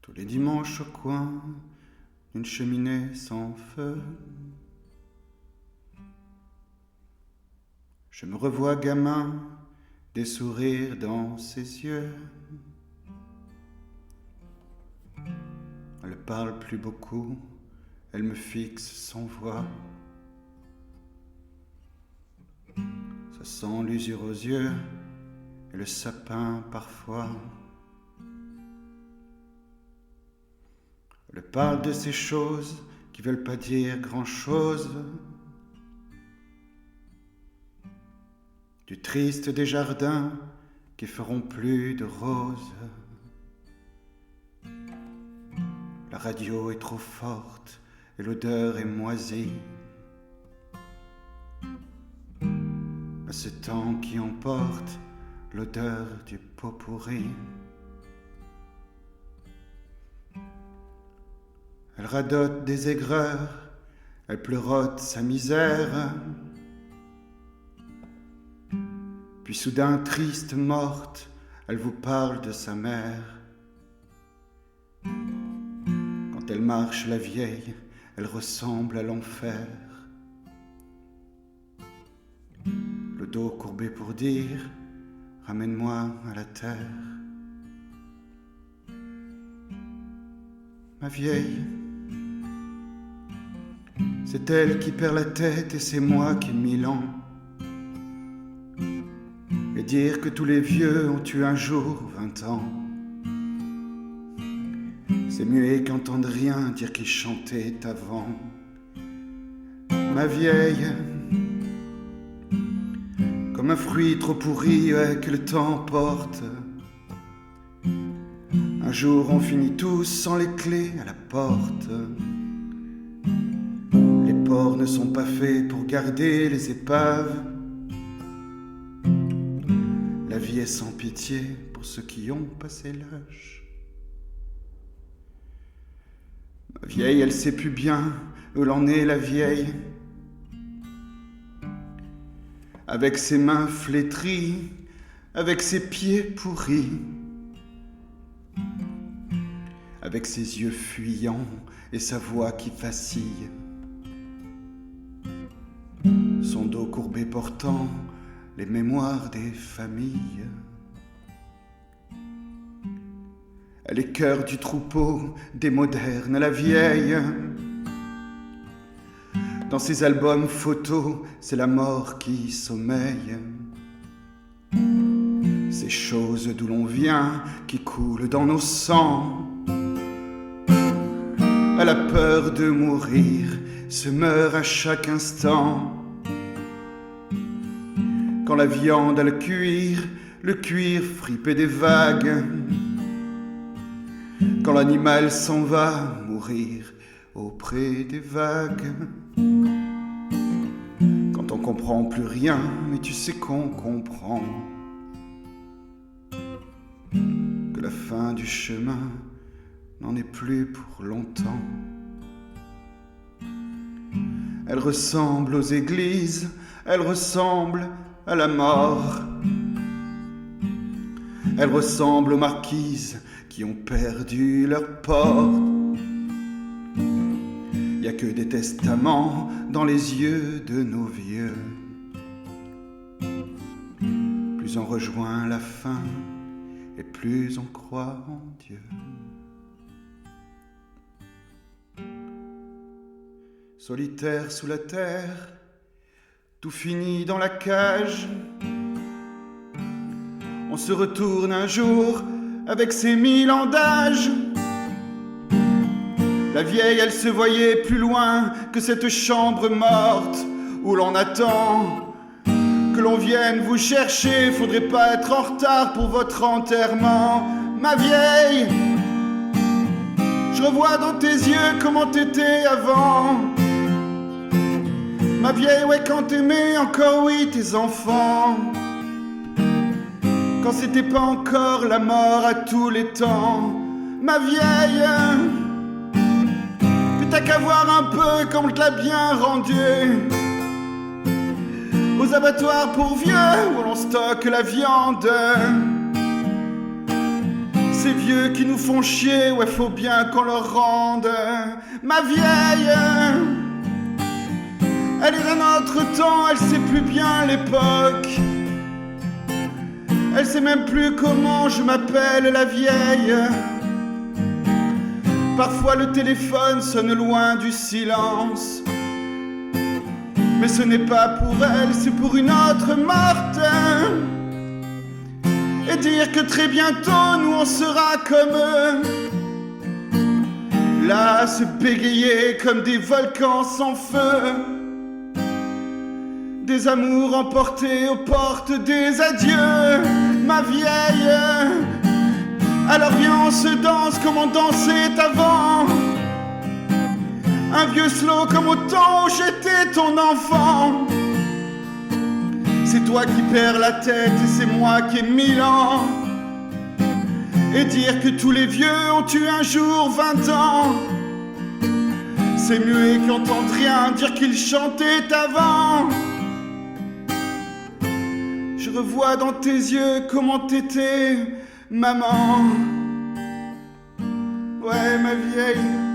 Tous les dimanches au coin d'une cheminée sans feu, je me revois gamin, des sourires dans ses yeux. Elle parle plus beaucoup, elle me fixe sans voix. Ça sent l'usure aux yeux et le sapin parfois. Elle parle de ces choses qui veulent pas dire grand-chose, du triste des jardins qui feront plus de roses. La radio est trop forte et l'odeur est moisie. À ce temps qui emporte l'odeur du pot pourri. Elle radote des aigreurs, elle pleurote sa misère. Puis soudain triste, morte, elle vous parle de sa mère. Quand elle marche la vieille, elle ressemble à l'enfer. Le dos courbé pour dire « Ramène-moi à la terre ». Ma vieille, c'est elle qui perd la tête et c'est moi qui ai 1000 ans. Et dire que tous les vieux ont eu un jour 20 ans, c'est muet qu'entendre rien dire qu'ils chantaient avant. Ma vieille, comme un fruit trop pourri que le temps porte. Un jour on finit tous sans les clés à la porte. Les ports ne sont pas faits pour garder les épaves. La vie est sans pitié pour ceux qui ont passé l'âge. Ma vieille, elle sait plus bien où l'en est la vieille. Avec ses mains flétries, avec ses pieds pourris, avec ses yeux fuyants et sa voix qui vacille, son dos courbé portant les mémoires des familles. Elle est cœur du troupeau des modernes, la vieille. Dans ses albums photos, c'est la mort qui sommeille. Ces choses d'où l'on vient, qui coulent dans nos sangs. Elle a peur de mourir, se meurt à chaque instant. Quand la viande a le cuir fripé des vagues. Quand l'animal s'en va mourir auprès des vagues. Quand on comprend plus rien, mais tu sais qu'on comprend. Que la fin du chemin n'en est plus pour longtemps. Elle ressemble aux églises, elle ressemble à la mort. Elle ressemble aux marquises qui ont perdu leur port. Y a que des testaments dans les yeux de nos vieux. Plus on rejoint la fin et plus on croit en Dieu. Solitaire sous la terre, tout finit dans la cage. On se retourne un jour avec ses 1000 ans d'âge. La vieille, elle se voyait plus loin que cette chambre morte où l'on attend que l'on vienne vous chercher. Faudrait pas être en retard pour votre enterrement. Ma vieille, je revois dans tes yeux comment t'étais avant. Ma vieille, ouais, quand t'aimais encore, oui, tes enfants. Quand c'était pas encore la mort à tous les temps. Ma vieille, puis t'as qu'à voir un peu comme on te l'a bien rendu. Aux abattoirs pour vieux où l'on stocke la viande. Ces vieux qui nous font chier, ouais, faut bien qu'on leur rende. Ma vieille, elle est d'un autre temps, elle sait plus bien l'époque. Elle sait même plus comment je m'appelle, la vieille. Parfois le téléphone sonne loin du silence. Mais ce n'est pas pour elle, c'est pour une autre morte. Et dire que très bientôt nous on sera comme eux. Là, se bégayer comme des volcans sans feu. Des amours emportés aux portes des adieux. Ma vieille, alors viens on se danse comme on dansait avant. Un vieux slow comme au temps où j'étais ton enfant. C'est toi qui perds la tête et c'est moi qui ai 1000 ans. Et dire que tous les vieux ont eu un jour 20 ans. C'est muet qui entendent rien, dire qu'ils chantaient avant. Je revois dans tes yeux comment t'étais, maman. Ouais, ma vieille.